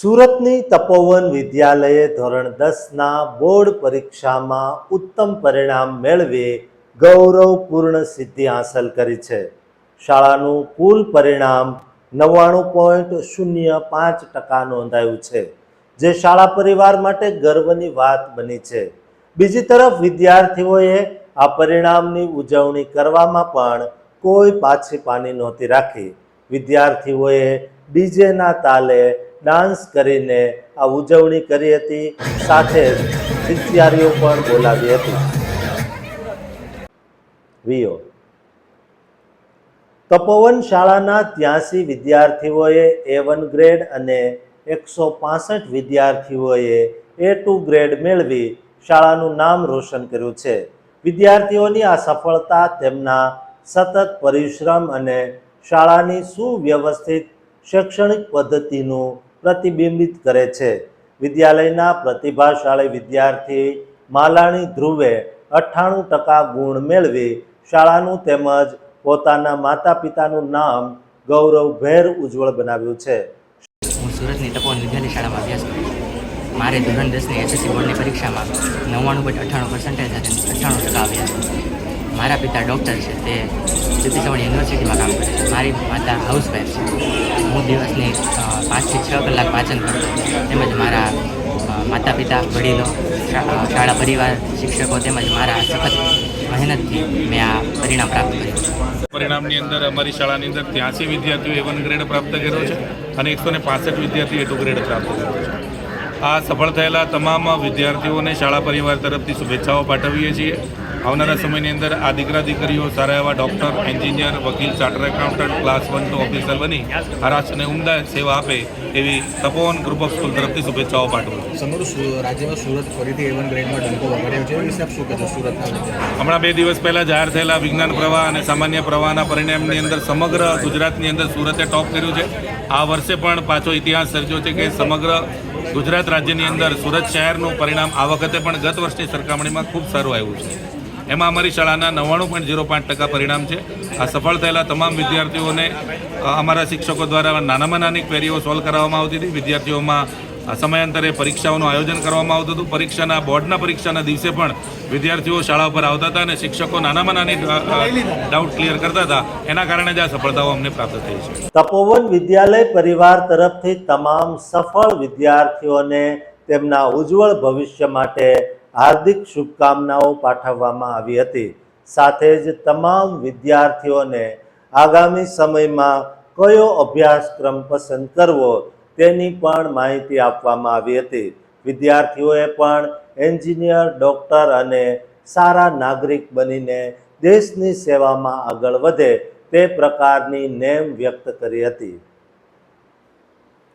સુરતની તપોવન વિદ્યાલયે ધોરણ 10ના બોર્ડ પરીક્ષામાં ઉત્તમ પરિણામ મેળવી ગૌરવપૂર્ણ સિદ્ધિ હાંસલ કરી છે. શાળાનું કુલ પરિણામ 99.05% નોંધાયું છે, જે શાળા પરિવાર માટે ગર્વની વાત બની છે. બીજી તરફ વિદ્યાર્થીઓએ આ પરિણામની ઉજવણી કરવામાં પણ કોઈ પાછીપાની નહોતી રાખી. વિદ્યાર્થીઓએ ડીજેના તાલે ડાન્સ કરીને આ ઉજવણી કરી હતી. સાથે જ શિષ્યારીઓ પણ બોલાવી હતી. વિયો તપોવન શાળાના 83 વિદ્યાર્થીઓએ A1 ગ્રેડ અને 165 વિદ્યાર્થીઓએ A2 ગ્રેડ મેળવી શાળાનું નામ રોશન કર્યું છે. વિદ્યાર્થીઓની આ સફળતા તેમના સતત પરિશ્રમ અને શાળાની સુવ્યવસ્થિત શૈક્ષણિક પદ્ધતિનું પ્રતિબિંબિત કરે છે. વિદ્યાલયના પ્રતિભાશાળી વિદ્યાર્થી માલાણી ધ્રુવે 98% ગુણ મેળવી શાળાનું તેમજ પોતાના માતા પિતાનું નામ ગૌરવભેર ઉજ્જવળ બનાવ્યું છે. હું સુરતની તપોવન વિદ્યાલય શાળામાં અભ્યાસ કરું છું. મારે ધોરણ 10ની SSC બોર્ડની પરીક્ષામાં 99.98% સાથે 98% આવ્યા છે. મારા પિતા ડૉક્ટર છે, તે સતીશ ધવન યુનિવર્સિટીમાં કામ કરે છે. મારી માતા હાઉસવાઈફ છે. હું દિવસની 5 થી 6 કલાક વાંચન કરતો, તેમજ મારા માતા પિતા, વડીલો, શાળા પરિવાર, શિક્ષકો તેમજ મારા સખત મહેનતથી મેં આ પરિણામ પ્રાપ્ત કર્યું. પરિણામની અંદર અમારી શાળાની અંદર 83 વિદ્યાર્થીઓ A1 ગ્રેડ પ્રાપ્ત કર્યો છે અને 165 વિદ્યાર્થીઓ A2 ગ્રેડ પ્રાપ્ત કર્યો છે. આ સફળ થયેલા તમામ વિદ્યાર્થીઓને શાળા પરિવાર તરફથી શુભેચ્છાઓ પાઠવીએ છીએ. આવનારા સમયની અંદર આ દીકરા દીકરીઓ સારા એવા ડૉક્ટર, એન્જિનિયર, વકીલ, ચાર્ટર એકાઉન્ટન્ટ, ક્લાસ 1 ઓફિસર બની આ રાષ્ટ્રને ઉમદા સેવા આપે એવી તપોવન ગ્રુપ ઓફ સ્કૂલ તરફથી શુભેચ્છાઓ પાઠવું. સમગ્ર રાજ્યમાં સુરત ફરીથી A1 ગ્રેડમાં ડંકો વગાડ્યો છે, એ વિશે આપ શું કહેશો? સુરતના હમણાં 2 દિવસ પહેલાં જાહેર થયેલા વિજ્ઞાન પ્રવાહ અને સામાન્ય પ્રવાહના પરિણામની અંદર સમગ્ર ગુજરાતની અંદર સુરતે ટોપ કર્યું છે. આ વર્ષે પણ પાછો ઇતિહાસ સર્જ્યો છે કે સમગ્ર ગુજરાત રાજ્યની અંદર સુરત શહેરનું પરિણામ આ વખતે પણ ગત વર્ષની સરખામણીમાં ખૂબ સારું આવ્યું છે. એમાં અમારી શાળાના 99.05% પરિણામ છે. આ સફળ થયેલા તમામ વિદ્યાર્થીઓને અમારા શિક્ષકો દ્વારા નાનામાં નાની ક્વેરીઓ સોલ્વ કરાવવામાં આવતી હતી. વિદ્યાર્થીઓમાં સમયાંતરે પરીક્ષાઓનું આયોજન કરવામાં આવતું હતું. બોર્ડના પરીક્ષાના દિવસે પણ વિદ્યાર્થીઓ શાળા પર આવતા હતા અને શિક્ષકો નાનામાં નાની ડાઉટ ક્લિયર કરતા હતા. એના કારણે જ આ સફળતાઓ અમને પ્રાપ્ત થઈ છે. તપોવન વિદ્યાલય પરિવાર તરફથી તમામ સફળ વિદ્યાર્થીઓને તેમના ઉજ્જવળ ભવિષ્ય માટે હાર્દિક શુભકામનાઓ પાઠવવામાં આવી હતી. સાથે જ તમામ વિદ્યાર્થીઓને આગામી સમયમાં કયો અભ્યાસક્રમ પસંદ કરવો તેની પણ માહિતી આપવામાં આવી હતી. વિદ્યાર્થીઓએ પણ એન્જિનિયર, ડૉક્ટર અને સારા નાગરિક બનીને દેશની સેવામાં આગળ વધે તે પ્રકારની નેમ વ્યક્ત કરી હતી.